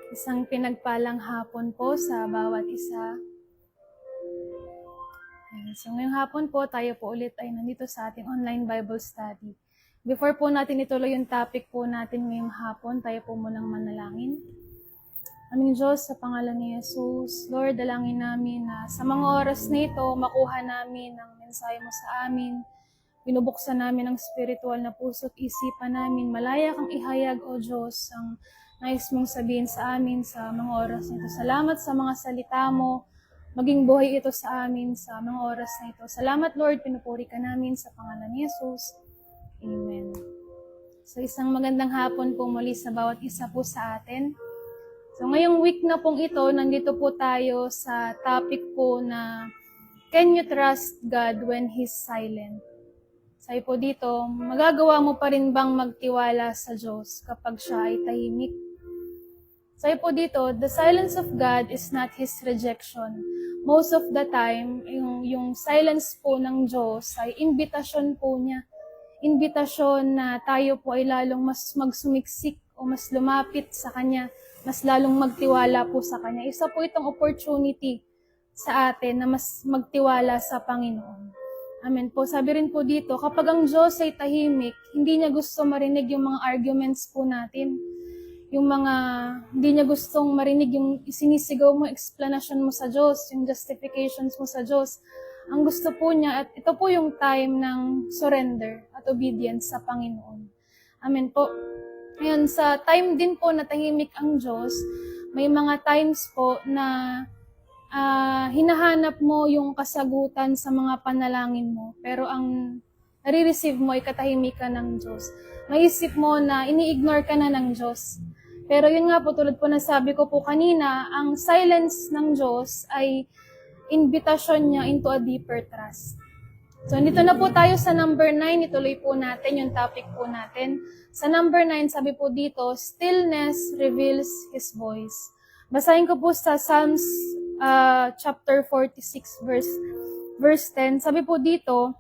Isang pinagpalang hapon po sa bawat isa. So ngayong hapon po, tayo po ulit ay nandito sa ating online Bible study. Before po natin ituloy yung topic po natin ngayong hapon, tayo po munang manalangin. Aming Diyos, sa pangalan ni Jesus, Lord, dalangin namin na sa mga oras na ito, makuha namin ang mensahe mo sa amin. Binubuksan namin ang spiritual na puso at isipan namin. Malaya kang ihayag, O Diyos, ang nais mong sabihin sa amin sa mga oras na ito. Salamat sa mga salita mo. Maging buhay ito sa amin sa mga oras na ito. Salamat, Lord, pinupuri ka namin sa pangalan ni Jesus. Amen. So isang magandang hapon po muli sa bawat isa po sa atin. So ngayong week na pong ito, nandito po tayo sa topic po na Can you trust God when He's silent? Sabi po dito, magagawa mo pa rin bang magtiwala sa Diyos kapag siya ay tahimik? Sabi po dito, the silence of God is not His rejection. Most of the time, yung silence po ng Diyos ay imbitasyon po niya. Imbitasyon na tayo po ay lalong mas magsumiksik o mas lumapit sa Kanya, mas lalong magtiwala po sa Kanya. Isa po itong opportunity sa atin na mas magtiwala sa Panginoon. Amen po. Sabi rin po dito, kapag ang Diyos ay tahimik, hindi niya gusto marinig yung mga arguments po natin. Yung mga, hindi niya gustong marinig yung isinisigaw mo, explanation mo sa Diyos, yung justifications mo sa Diyos. Ang gusto po niya, at ito po yung time ng surrender at obedience sa Panginoon. Amen po. Ngayon, sa time din po na tahimik ang Diyos, may mga times po na hinahanap mo yung kasagutan sa mga panalangin mo, pero ang nare-receive mo ay katahimikan ng Diyos. Maisip mo na ini-ignore ka na ng Diyos. Pero yun nga po, tulad po na sabi ko po kanina, ang silence ng Diyos ay invitation niya into a deeper trust. So, nito na po tayo sa number 9. Ituloy po natin yung topic po natin. Sa number 9, sabi po dito, stillness reveals His voice. Basahin ko po sa Psalms chapter 46, verse 10. Sabi po dito,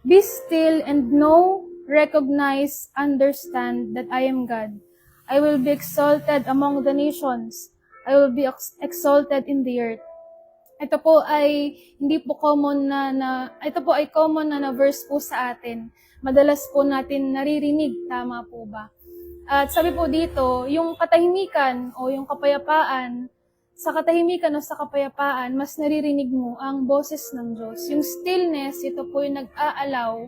be still and know, recognize, understand that I am God. I will be exalted among the nations. I will be exalted in the earth. Ito po ay hindi po common ito po ay common na verse po sa atin. Madalas po natin naririnig, tama po ba? At sabi po dito, yung katahimikan o yung kapayapaan, sa katahimikan o sa kapayapaan, mas naririnig mo ang boses ng Diyos. Yung stillness, ito po yung nag-aalaw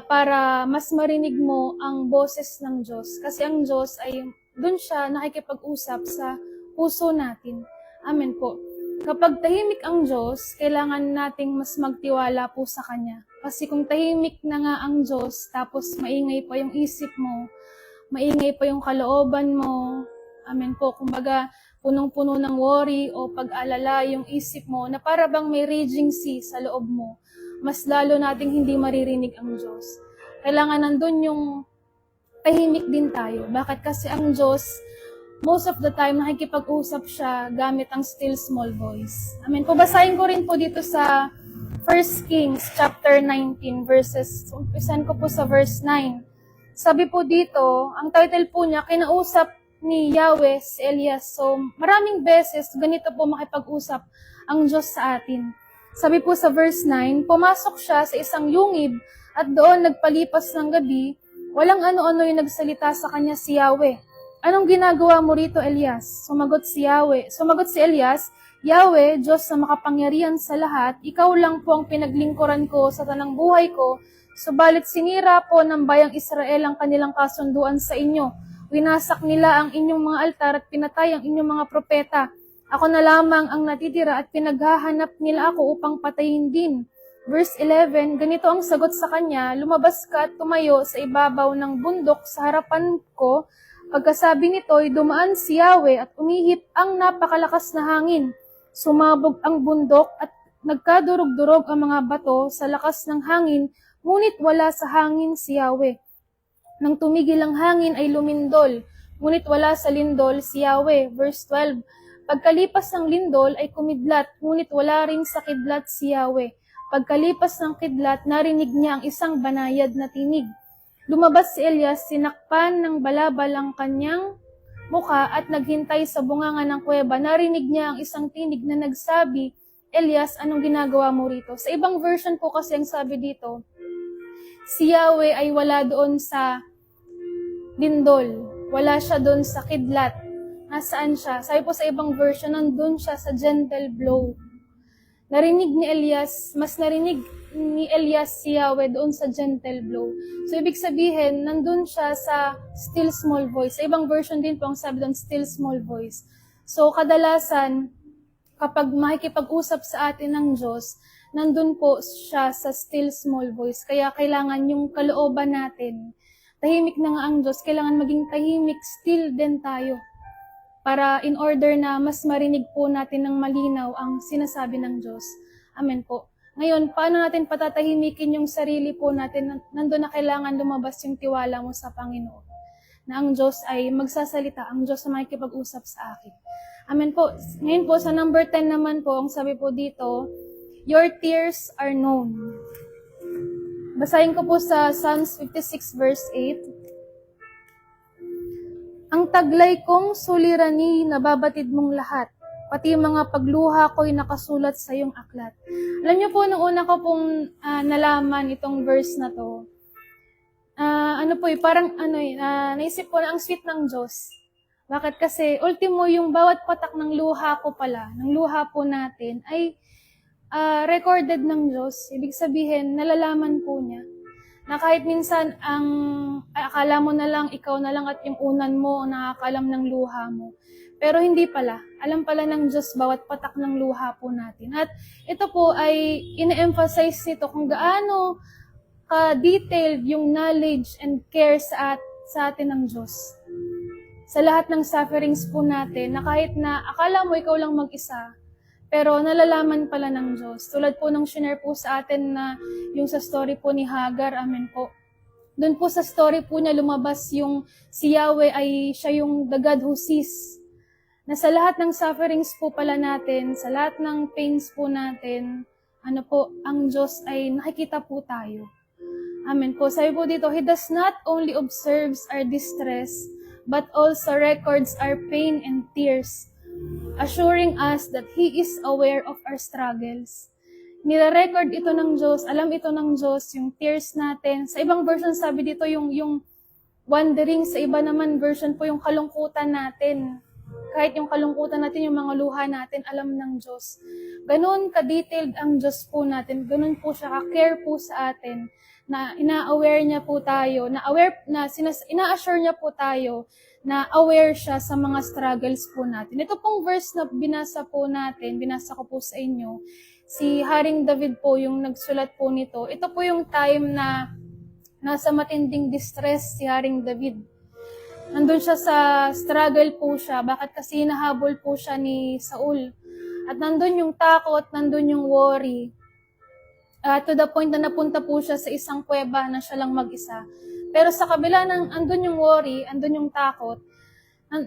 para mas marinig mo ang boses ng Diyos. Kasi ang Diyos ay doon siya nakikipag-usap sa puso natin. Amen po. Kapag tahimik ang Diyos, kailangan nating mas magtiwala po sa Kanya. Kasi kung tahimik na nga ang Diyos, tapos maingay pa yung isip mo, maingay pa yung kalooban mo, amen po, kumbaga punong-puno ng worry o pag-alala yung isip mo na para bang may raging sea sa loob mo, mas lalo nating hindi maririnig ang Diyos. Kailangan nandun yung tahimik din tayo. Bakit? Kasi ang Diyos, most of the time, nakikipag-usap siya gamit ang still small voice. Amen. Basahin ko rin po dito sa 1 Kings chapter 19 verses, umpisan ko po sa verse 9. Sabi po dito, ang title po niya, kinausap ni Yahweh si Elias. So, maraming beses, ganito po makipag-usap ang Diyos sa atin. Sabi po sa verse 9, pumasok siya sa isang yungib at doon nagpalipas ng gabi, walang ano-ano yung nagsalita sa kanya si Yahweh. Anong ginagawa mo rito, Elias? Sumagot si Elias, Yahweh, Diyos na makapangyarihan sa lahat, ikaw lang po ang pinaglingkuran ko sa tanang buhay ko, subalit sinira po ng bayang Israel ang kanilang kasunduan sa inyo. Winasak nila ang inyong mga altar at pinatay ang inyong mga propeta. Ako na lamang ang natitira at pinaghahanap nila ako upang patayin din. Verse 11, ganito ang sagot sa kanya, lumabas ka at tumayo sa ibabaw ng bundok sa harapan ko. Pagkasabi nito'y dumaan si Yahweh at umihip ang napakalakas na hangin. Sumabog ang bundok at nagkadurog-durog ang mga bato sa lakas ng hangin, ngunit wala sa hangin si Yahweh. Nang tumigil ang hangin ay lumindol, ngunit wala sa lindol si Yahweh. Verse 12, pagkalipas ng lindol ay kumidlat, ngunit wala rin sa kidlat si Yahweh. Pagkalipas ng kidlat, narinig niya ang isang banayad na tinig. Lumabas si Elias, sinakpan ng balabal ang kanyang muka at naghintay sa bunganga ng kuweba, narinig niya ang isang tinig na nagsabi, Elias, anong ginagawa mo rito? Sa ibang version po kasi ang sabi dito, si Yahweh ay wala doon sa lindol. Wala siya doon sa kidlat. Nasaan siya? Sabi po sa ibang version, nandun siya sa gentle blow. Narinig ni Elias, mas narinig ni Elias si Yahweh doon sa gentle blow. So, ibig sabihin, nandun siya sa still small voice. Sa ibang version din po ang sabi doon, still small voice. So, kadalasan, kapag makikipag-usap sa atin ng Diyos, nandun po siya sa still small voice. Kaya kailangan yung kalooban natin, tahimik na nga ang Diyos, kailangan maging tahimik, still din tayo. Para in order na mas marinig po natin ng malinaw ang sinasabi ng Diyos. Amen po. Ngayon, paano natin patatahimikin yung sarili po natin? Nandun na kailangan lumabas yung tiwala mo sa Panginoon. Na ang Diyos ay magsasalita, ang Diyos na makikipag-usap sa akin. Amen po. Ngayon po, sa number 10 naman po, ang sabi po dito, your tears are known. Basahin ko po sa Psalms 56 verse 8. Ang taglay kong sulirani, nababatid mong lahat. Pati mga pagluha ko'y nakasulat sa iyong aklat. Alam niyo po, nung una ko pong nalaman itong verse na to, naisip ko na ang sweet ng Diyos. Bakit? Kasi, ultimo, yung bawat patak ng luha ko pala, ng luha po natin, ay recorded ng Diyos. Ibig sabihin, nalalaman po niya. Na kahit minsan, akala mo na lang, ikaw na lang at yung unan mo, nakakalam ng luha mo. Pero hindi pala. Alam pala ng Diyos bawat patak ng luha po natin. At ito po ay ine-emphasize nito kung gaano ka-detailed yung knowledge and care sa atin ng Diyos. Sa lahat ng sufferings po natin, na kahit na akala mo ikaw lang mag-isa, pero nalalaman pala ng Diyos. Tulad po ng shinare po sa atin na yung sa story po ni Hagar, amen po. Doon po sa story po niya lumabas yung si Yahweh ay siya yung the God who sees. Na sa lahat ng sufferings po pala natin, sa lahat ng pains po natin, ang Diyos ay nakikita po tayo. Amen po. Sabi po dito, He does not only observes our distress, but also records our pain and tears, assuring us that He is aware of our struggles. Nire-record ito ng Diyos, alam ito ng Diyos, yung tears natin. Sa ibang version sabi dito yung wandering, sa iba naman version po yung kalungkutan natin. Kahit yung kalungkutan natin, yung mga luha natin, alam ng Diyos. Ganun ka-detailed ang Diyos po natin, ganun po siya, ka-care po sa atin, na ina-aware niya po tayo, ina-assure niya po tayo, na aware siya sa mga struggles po natin. Ito pong verse na binasa ko po sa inyo, si Haring David po yung nagsulat po nito. Ito po yung time na nasa matinding distress si Haring David. Nandun siya sa struggle po siya. Bakit? Kasi hinahabol po siya ni Saul. At nandun yung takot, nandun yung worry. To the point na napunta po siya sa isang kuweba na siya lang mag-isa. Pero sa kabila ng andun yung worry, andun yung takot,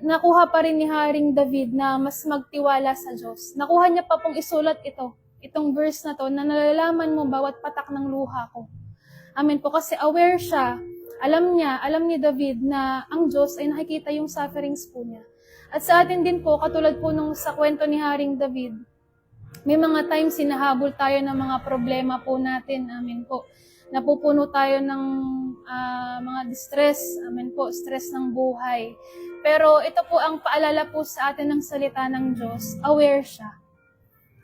nakuha pa rin ni Haring David na mas magtiwala sa Diyos. Nakuha niya pa pong isulat itong verse na to, na nalalaman mo bawat patak ng luha ko. Amen po, kasi aware siya. Alam ni David na ang Diyos ay nakikita yung sufferings po niya. At sa atin din po, katulad po nung sa kwento ni Haring David, may mga times sinahabol tayo ng mga problema po natin. Amen po. Napupuno tayo ng mga distress. Amen po, stress ng buhay. Pero ito po ang paalala po sa atin ng salita ng Diyos. Aware siya.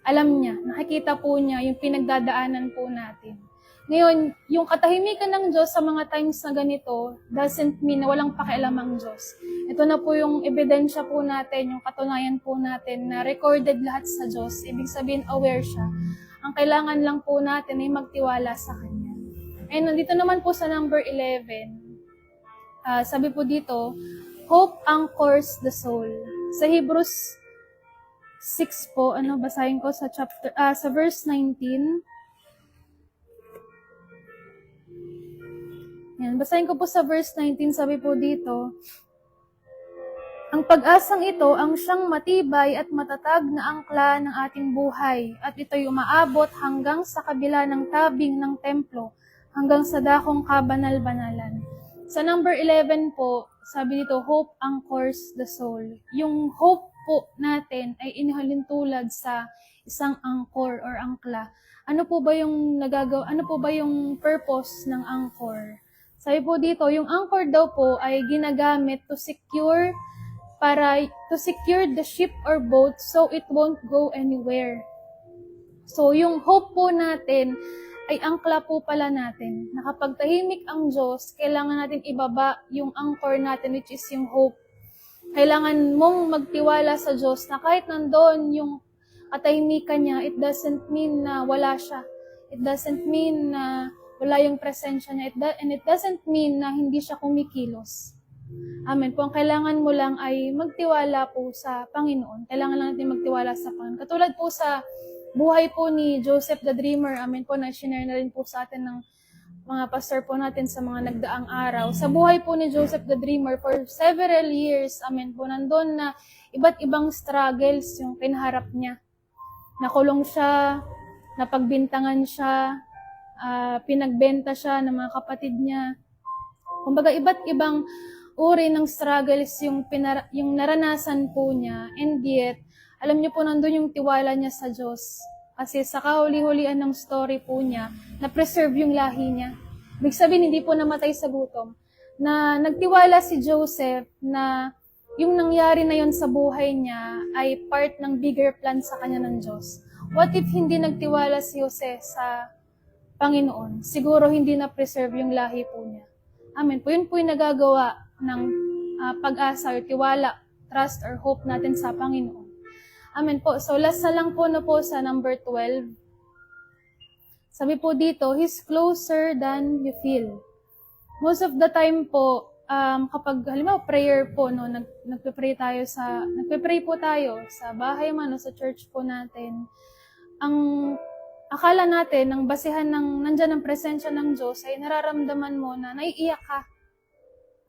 Alam niya, nakikita po niya yung pinagdadaanan po natin. Ngayon, yung katahimikan ng Diyos sa mga times na ganito doesn't mean na walang pakialam ang Diyos. Ito na po yung ebidensya po natin, yung katunayan po natin na recorded lahat sa Diyos. Ibig sabihin, aware siya. Ang kailangan lang po natin ay magtiwala sa Kanya. And nandito naman po sa number 11, sabi po dito, hope anchors the soul. Sa Hebrews 6 po, basahin ko sa sa verse 19. Yan, basahin ko po sa verse 19, sabi po dito, ang pag-asang ito ang siyang matibay at matatag na angkla ng ating buhay, at ito'y umaabot hanggang sa kabila ng tabing ng templo, hanggang sa dakong kabanal-banalan. Sa number 11 po, sabi dito, hope anchors the soul. Yung hope po natin ay inihalintulad sa isang anchor or angkla. Ano po ba yung nagagawa? Ano po ba yung purpose ng anchor? Sabi po dito, yung anchor daw po ay ginagamit to secure the ship or boat so it won't go anywhere. So, yung hope po natin ay angkla po pala natin. Na kapag tahimik ang Diyos, kailangan natin ibaba yung anchor natin, which is yung hope. Kailangan mong magtiwala sa Diyos na kahit nandoon yung katahimikan niya, it doesn't mean na wala siya. It doesn't mean na wala yung presensya niya. And it doesn't mean na hindi siya kumikilos. Amen po. Ang kailangan mo lang ay magtiwala po sa Panginoon. Kailangan lang natin magtiwala sa Panginoon. Katulad po sa buhay po ni Joseph the Dreamer, amen po, na share na rin po sa atin ng mga pastor po natin sa mga nagdaang araw. Sa buhay po ni Joseph the Dreamer, for several years, amen po, nandun na iba't ibang struggles yung kinaharap niya. Nakulong siya, napagbintangan siya, pinagbenta siya ng mga kapatid niya. Kumbaga, iba't ibang uri ng struggles yung naranasan po niya, and yet, alam niyo po, nandun yung tiwala niya sa Diyos. Kasi sa kahuli-hulian ng story po niya, na-preserve yung lahi niya. Ibig sabihin, hindi po namatay sa gutom. Na nagtiwala si Joseph na yung nangyari na yon sa buhay niya ay part ng bigger plan sa kanya ng Diyos. What if hindi nagtiwala si Jose sa Panginoon? Siguro hindi na-preserve yung lahi po niya. Amen po. Yun po yung nagagawa ng pag-asa or tiwala, trust or hope natin sa Panginoon. Amen po. So, last na lang po na po sa number 12. Sabi po dito, He's closer than you feel. Most of the time po, kapag, halimbawa, prayer po, no, nagpe-pray po tayo sa bahay man o sa church po natin. Ang akala natin, ang basihan nandyan ang presensya ng Diyos, ay nararamdaman mo na naiiyak ka.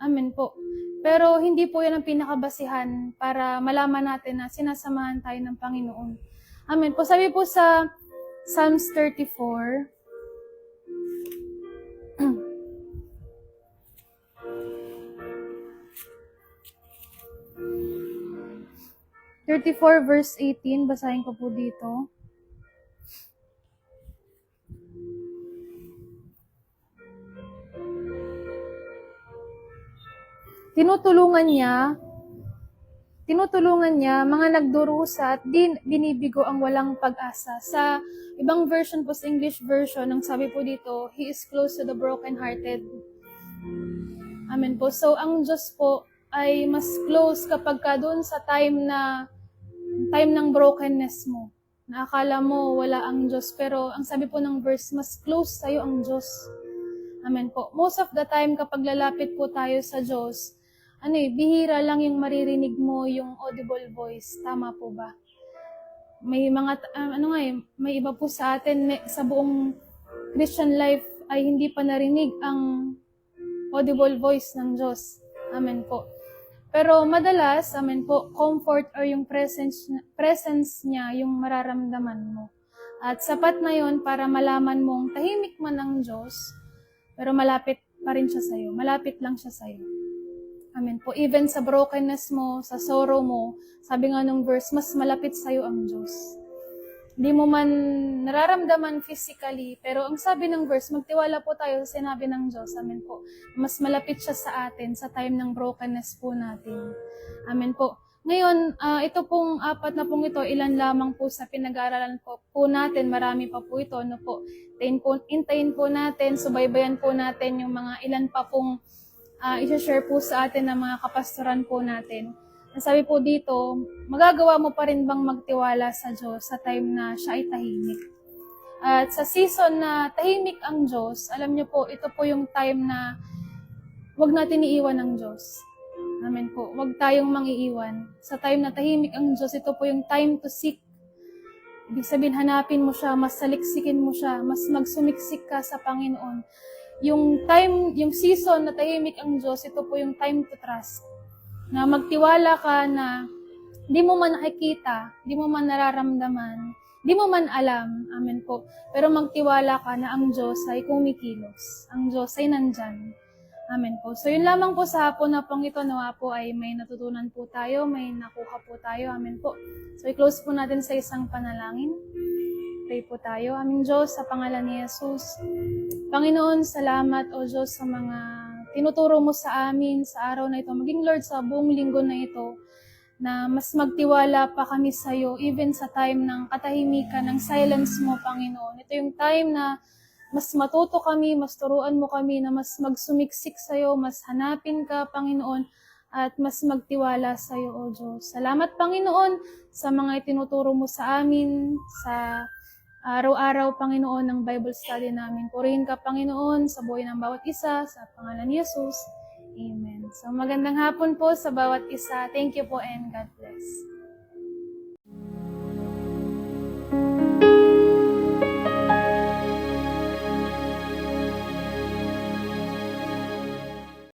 Amen po. Pero hindi po yan ang pinakabasihan para malaman natin na sinasamahan tayo ng Panginoon. Amen po. Sabi po sa Psalms 34, 34 verse 18, basahin ko po dito. Tinutulungan niya mga nagdurusa at binibigo ang walang pag-asa. Sa ibang version po, sa English version, ang sabi po dito, He is close to the brokenhearted. Amen po. So, ang Diyos po ay mas close kapag ka doon sa time ng brokenness mo. Na akala mo wala ang Diyos, pero ang sabi po ng verse, mas close sa'yo ang Diyos. Amen po. Most of the time, kapag lalapit po tayo sa Diyos, bihira lang yung maririnig mo yung audible voice. Tama po ba? May mga, may iba po sa atin, sa buong Christian life ay hindi pa narinig ang audible voice ng Diyos. Amen po. Pero madalas, amen po, comfort or yung presence niya yung mararamdaman mo. At sapat na yon para malaman mong tahimik man ang Diyos, pero malapit pa rin siya sa'yo. Malapit lang siya sa'yo. Amen po. Even sa brokenness mo, sa sorrow mo, sabi nga nung verse, mas malapit sa'yo ang Diyos. Hindi mo man nararamdaman physically, pero ang sabi ng verse, magtiwala po tayo sa sinabi ng Diyos. Amen po. Mas malapit siya sa atin sa time ng brokenness po natin. Amen po. Ngayon, ito pong apat na pong ito, ilan lamang po sa pinag-aaralan po natin. Marami pa po ito. Intayin po natin, subaybayan po natin yung mga ilan pa pong i-share po sa atin ng mga kapastoran po natin. Sabi po dito, magagawa mo pa rin bang magtiwala sa Diyos sa time na siya ay tahimik? At sa season na tahimik ang Diyos, alam niyo po, ito po yung time na huwag natin iiwan ang Diyos. Amen po. Huwag tayong mangiiwan. Sa time na tahimik ang Diyos, ito po yung time to seek. Ibig sabihin, hanapin mo siya, mas saliksikin mo siya, mas magsumiksik ka sa Panginoon. Yung season na tahimik ang Diyos, ito po yung time to trust. Na magtiwala ka na di mo man nakikita, di mo man nararamdaman, di mo man alam, amen po. Pero magtiwala ka na ang Diyos ay kumikilos. Ang Diyos ay nandyan. Amen po. So, yun lamang po sa hapon na pong ito, nawa po ay may natutunan po tayo, may nakuha po tayo. Amen po. So, i-close po natin sa isang panalangin. Pray po tayo. Aming Diyos, sa pangalan ni Jesus. Panginoon, salamat o Diyos sa mga tinuturo mo sa amin sa araw na ito. Maging Lord sa buong linggo na ito, na mas magtiwala pa kami sa iyo, even sa time ng katahimikan, ng silence mo, Panginoon. Ito yung time na mas matuto kami, mas turuan mo kami na mas magsumiksik sa iyo, mas hanapin ka, Panginoon, at mas magtiwala sa iyo, O Diyos. Salamat, Panginoon, sa mga itinuturo mo sa amin, sa araw-araw, Panginoon, ng Bible study namin. Purihin ka, Panginoon, sa buhay ng bawat isa, sa pangalan ni Jesus. Amen. So magandang hapon po sa bawat isa. Thank you po and God bless.